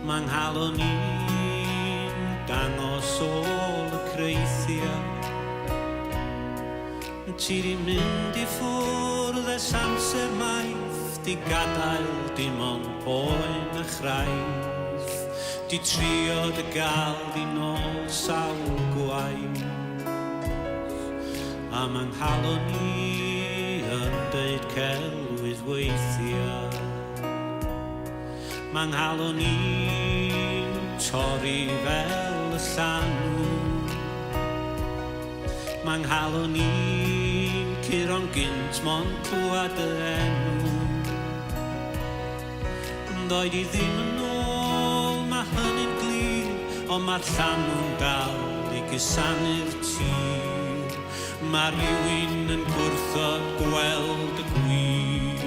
Ma'n nghalon ni'n dangos ôl y creithia. Ti di mynd I ffwrdd ers amser maith, di gadael dim ond boen a chraith, di trio dy gael di nôl sawl gwaith. A ma'n nghalon ni yn deud celwydd weithiau. Ma'n nghalon ni'n torri fel y llanw. Ma'n nghalon ni'n curo'n gynt mond clywed y enw. Doedd I ddim yn ôl, ma' hynny'n glir, ond ma'r llanw'n dal I gysanu'r tir. Ma' rhywun yn gwrthod gweld y gwir.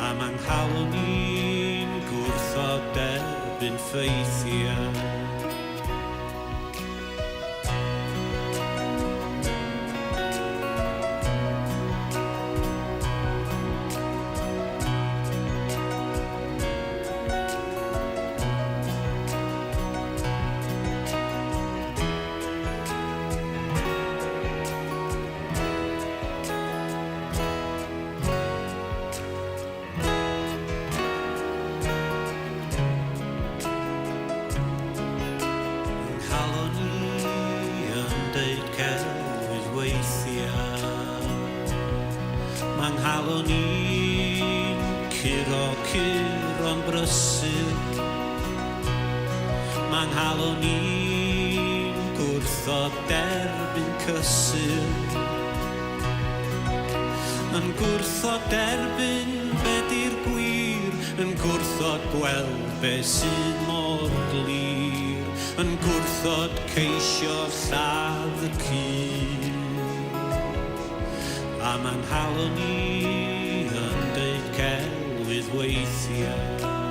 A ma'n nghalon ni'n gwrthod derbyn ffeithiau. Ma'n nghalon ni'n curo'n brysur. Ma'n nghalon ni'n gwrthod derbyn cysur. Yn gwrthod derbyn be di'r gwir, yn gwrthod gweld be sydd mor glir, yn gwrthod ceisio lladd y cyd. A ma'n nghalon ni yn deud celwydd weithiau.